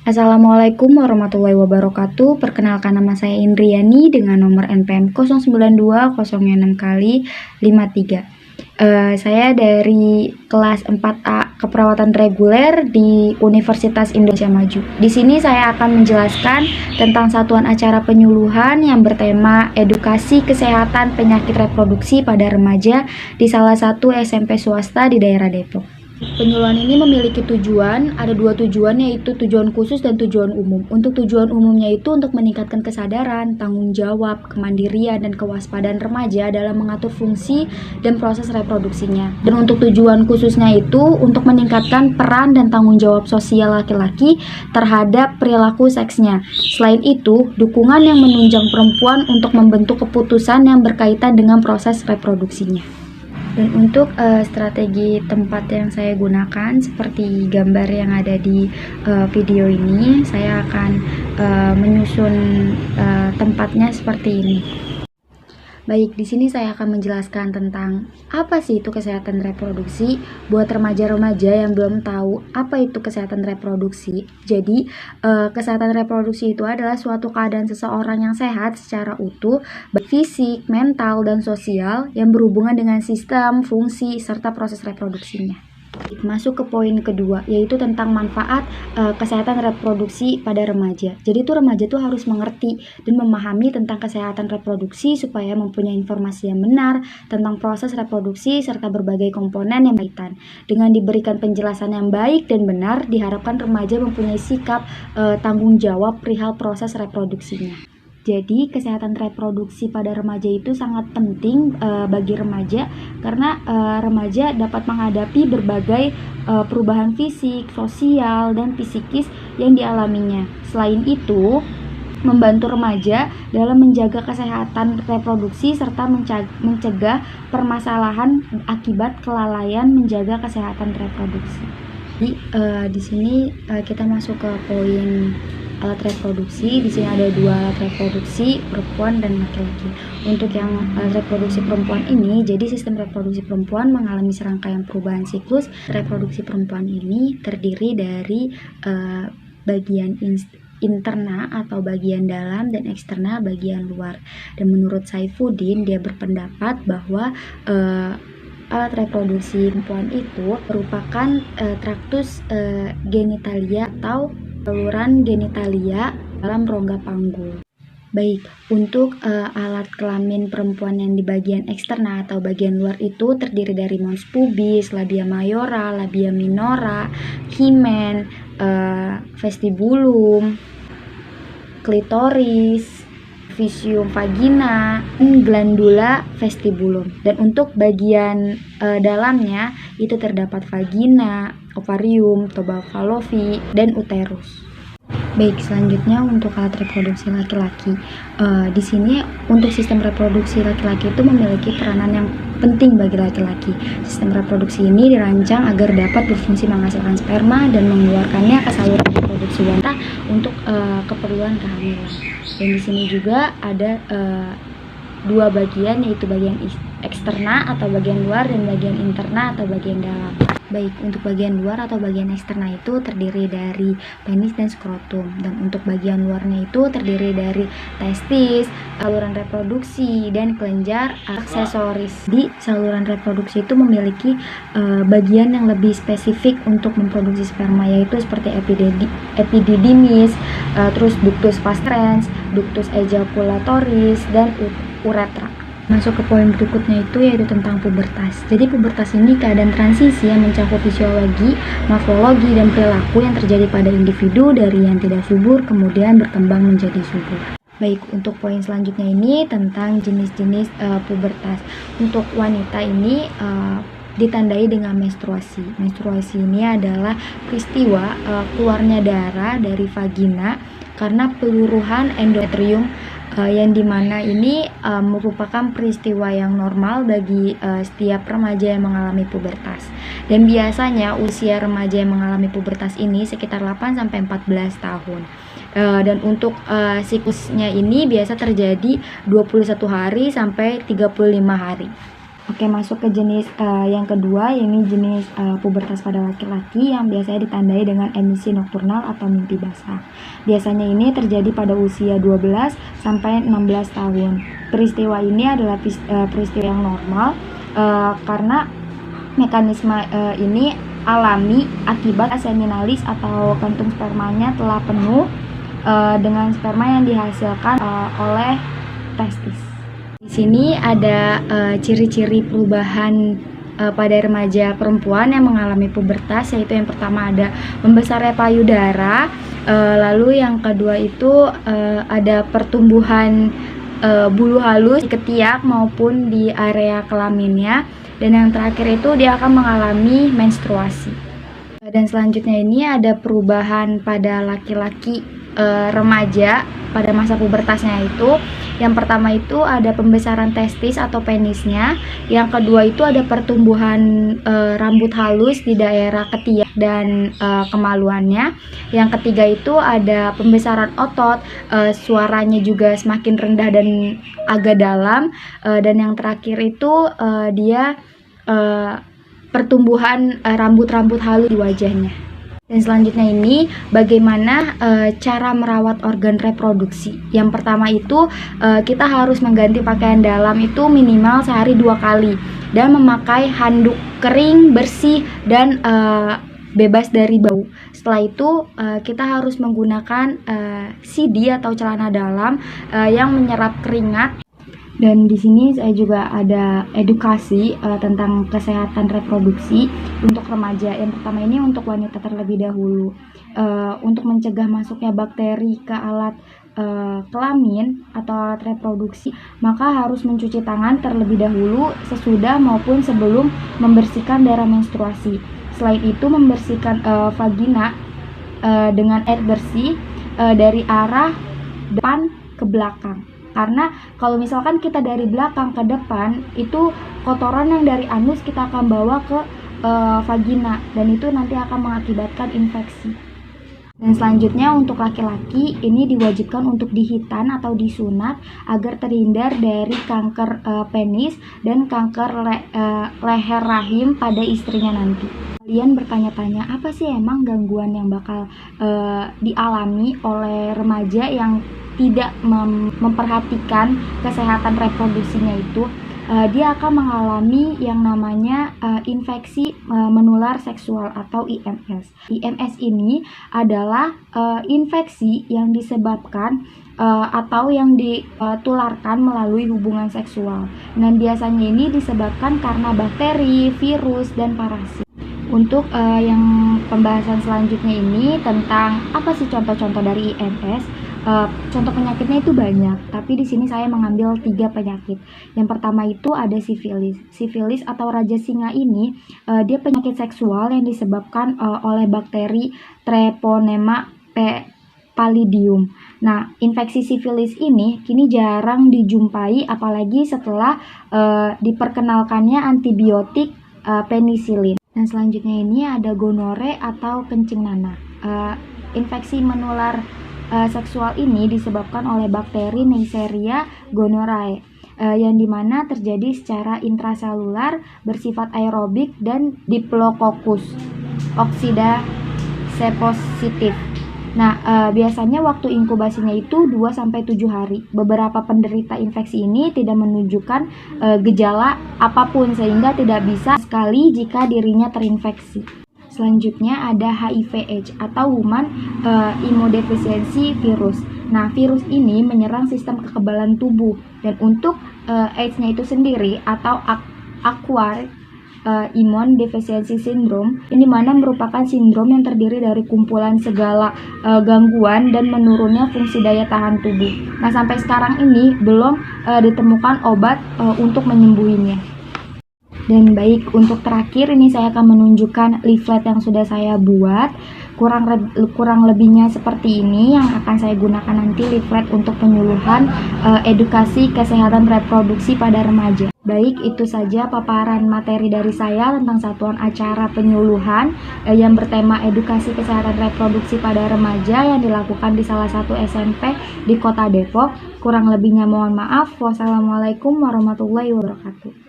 Assalamualaikum warahmatullahi wabarakatuh. Perkenalkan, nama saya Indriani dengan nomor NPM 09206 kali 53. Saya dari kelas 4A Keperawatan Reguler di Universitas Indonesia Maju. Di sini saya akan menjelaskan tentang satuan acara penyuluhan yang bertema edukasi kesehatan penyakit reproduksi pada remaja di salah satu SMP swasta di daerah Depok. Penyuluhan ini memiliki tujuan, ada dua tujuan, yaitu tujuan khusus dan tujuan umum. Untuk tujuan umumnya itu untuk meningkatkan kesadaran, tanggung jawab, kemandirian, dan kewaspadaan remaja dalam mengatur fungsi dan proses reproduksinya. Dan untuk tujuan khususnya itu untuk meningkatkan peran dan tanggung jawab sosial laki-laki terhadap perilaku seksnya. Selain itu, dukungan yang menunjang perempuan untuk membentuk keputusan yang berkaitan dengan proses reproduksinya. Dan untuk strategi tempat yang saya gunakan seperti gambar yang ada di video ini, saya akan menyusun tempatnya seperti ini. Baik, di sini saya akan menjelaskan tentang apa sih itu kesehatan reproduksi buat remaja-remaja yang belum tahu apa itu kesehatan reproduksi. Jadi, kesehatan reproduksi itu adalah suatu keadaan seseorang yang sehat secara utuh, baik fisik, mental, dan sosial yang berhubungan dengan sistem, fungsi, serta proses reproduksinya. Masuk ke poin kedua, yaitu tentang manfaat kesehatan reproduksi pada remaja. Jadi itu remaja tuh harus mengerti dan memahami tentang kesehatan reproduksi supaya mempunyai informasi yang benar tentang proses reproduksi serta berbagai komponen yang berkaitan. Dengan diberikan penjelasan yang baik dan benar, diharapkan remaja mempunyai sikap tanggung jawab perihal proses reproduksinya. Jadi kesehatan reproduksi pada remaja itu sangat penting bagi remaja karena remaja dapat menghadapi berbagai perubahan fisik, sosial, dan psikis yang dialaminya. Selain itu, membantu remaja dalam menjaga kesehatan reproduksi serta mencegah permasalahan akibat kelalaian menjaga kesehatan reproduksi. Jadi di sini kita masuk ke poin alat reproduksi. Di sini ada dua alat reproduksi, perempuan dan laki-laki. Untuk yang alat reproduksi perempuan ini, jadi sistem reproduksi perempuan mengalami serangkaian perubahan siklus. Reproduksi perempuan ini terdiri dari bagian interna atau bagian dalam dan eksterna bagian luar. Dan menurut Saifuddin, dia berpendapat bahwa alat reproduksi perempuan itu merupakan traktus genitalia atau saluran genitalia dalam rongga panggul. Baik, untuk alat kelamin perempuan yang di bagian eksterna atau bagian luar itu terdiri dari mons pubis, labia mayora, labia minora, himen, vestibulum, klitoris, visium vagina, dan glandula vestibulum. Dan untuk bagian dalamnya itu terdapat vagina, ovarium, tuba fallopi, dan uterus. Baik, selanjutnya untuk alat reproduksi laki-laki. Di sini untuk sistem reproduksi laki-laki itu memiliki peranan yang penting bagi laki-laki. Sistem reproduksi ini dirancang agar dapat berfungsi menghasilkan sperma dan mengeluarkannya ke saluran reproduksi wanita untuk keperluan kehamilan. Dan di sini juga ada dua bagian, yaitu bagian eksterna atau bagian luar dan bagian interna atau bagian dalam. Baik, untuk bagian luar atau bagian eksterna itu terdiri dari penis dan skrotum, dan untuk bagian luarnya itu terdiri dari testis, saluran reproduksi, dan kelenjar aksesoris. Di saluran reproduksi itu memiliki bagian yang lebih spesifik untuk memproduksi sperma, yaitu seperti epididymis, terus ductus fastrens, ductus ejaculatoris, dan uretra. Masuk ke poin berikutnya itu yaitu tentang pubertas. Jadi pubertas ini keadaan transisi yang mencakup fisiologi, morfologi, dan perilaku yang terjadi pada individu dari yang tidak subur kemudian berkembang menjadi subur. Baik, untuk poin selanjutnya ini tentang jenis-jenis pubertas. Untuk wanita ini ditandai dengan menstruasi. Menstruasi ini adalah peristiwa keluarnya darah dari vagina karena peluruhan endometrium, yang dimana ini merupakan peristiwa yang normal bagi setiap remaja yang mengalami pubertas. Dan biasanya usia remaja yang mengalami pubertas ini sekitar 8-14 tahun. Dan untuk siklusnya ini biasa terjadi 21 hari sampai 35 hari. Oke, masuk ke jenis yang kedua, ini jenis pubertas pada laki-laki yang biasanya ditandai dengan emisi nokturnal atau mimpi basah. Biasanya ini terjadi pada usia 12 sampai 16 tahun. Peristiwa ini adalah peristiwa yang normal karena mekanisme ini alami akibat seminalis atau kantung spermanya telah penuh dengan sperma yang dihasilkan oleh testis. Di sini ada ciri-ciri perubahan pada remaja perempuan yang mengalami pubertas, yaitu yang pertama ada membesarnya payudara, lalu yang kedua itu ada pertumbuhan bulu halus di ketiak maupun di area kelaminnya, dan yang terakhir itu dia akan mengalami menstruasi. Dan selanjutnya ini ada perubahan pada laki-laki remaja pada masa pubertasnya itu. Yang pertama itu ada pembesaran testis atau penisnya. Yang kedua itu ada pertumbuhan rambut halus di daerah ketiak dan kemaluannya. Yang ketiga itu ada pembesaran otot, suaranya juga semakin rendah dan agak dalam. Dan yang terakhir itu dia pertumbuhan rambut-rambut halus di wajahnya. Dan selanjutnya ini bagaimana cara merawat organ reproduksi. Yang pertama itu kita harus mengganti pakaian dalam itu minimal sehari 2 kali dan memakai handuk kering, bersih, dan bebas dari bau. Setelah itu kita harus menggunakan CD atau celana dalam yang menyerap keringat. Dan di sini saya juga ada edukasi tentang kesehatan reproduksi untuk remaja. Yang pertama ini untuk wanita terlebih dahulu. Untuk mencegah masuknya bakteri ke alat kelamin atau alat reproduksi, maka harus mencuci tangan terlebih dahulu sesudah maupun sebelum membersihkan daerah menstruasi. Selain itu membersihkan vagina dengan air bersih dari arah depan ke belakang. Karena kalau misalkan kita dari belakang ke depan, itu kotoran yang dari anus kita akan bawa ke vagina, dan itu nanti akan mengakibatkan infeksi. Dan selanjutnya untuk laki-laki ini diwajibkan untuk dihitan atau disunat agar terhindar dari kanker penis dan kanker leher rahim pada istrinya nanti. Kalian bertanya-tanya, apa sih emang gangguan yang bakal dialami oleh remaja yang tidak memperhatikan kesehatan reproduksinya itu? Dia akan mengalami yang namanya infeksi menular seksual atau IMS. IMS ini adalah infeksi yang disebabkan atau yang ditularkan melalui hubungan seksual. Dan biasanya ini disebabkan karena bakteri, virus, dan parasit. Untuk yang pembahasan selanjutnya ini tentang apa sih contoh-contoh dari IMS. Contoh penyakitnya itu banyak, tapi di sini saya mengambil 3 penyakit. Yang pertama itu ada sifilis. Sifilis atau raja singa ini dia penyakit seksual yang disebabkan oleh bakteri Treponema pallidum. Nah, infeksi sifilis ini kini jarang dijumpai, apalagi setelah diperkenalkannya antibiotik penisilin. Dan selanjutnya ini ada gonore atau kencing nanah. Infeksi menular seksual ini disebabkan oleh bakteri Neisseria gonorrhoeae yang dimana terjadi secara intraselular, bersifat aerobik, dan Diplococcus oxida sepositif. Nah, biasanya waktu inkubasinya itu 2-7 hari. Beberapa penderita infeksi ini tidak menunjukkan gejala apapun sehingga tidak bisa sekali jika dirinya terinfeksi. Selanjutnya ada HIV/AIDS atau Human Immunodeficiency Virus. Nah, virus ini menyerang sistem kekebalan tubuh, dan untuk AIDS-nya itu sendiri atau Acquired Immune Deficiency Syndrome, ini mana merupakan sindrom yang terdiri dari kumpulan segala gangguan dan menurunnya fungsi daya tahan tubuh. Nah, sampai sekarang ini belum ditemukan obat untuk menyembuhinya. Dan baik, untuk terakhir ini saya akan menunjukkan leaflet yang sudah saya buat. Kurang lebihnya seperti ini yang akan saya gunakan nanti, leaflet untuk penyuluhan edukasi kesehatan reproduksi pada remaja. Baik, itu saja paparan materi dari saya tentang satuan acara penyuluhan yang bertema edukasi kesehatan reproduksi pada remaja yang dilakukan di salah satu SMP di Kota Depok. Kurang lebihnya mohon maaf. Wassalamualaikum warahmatullahi wabarakatuh.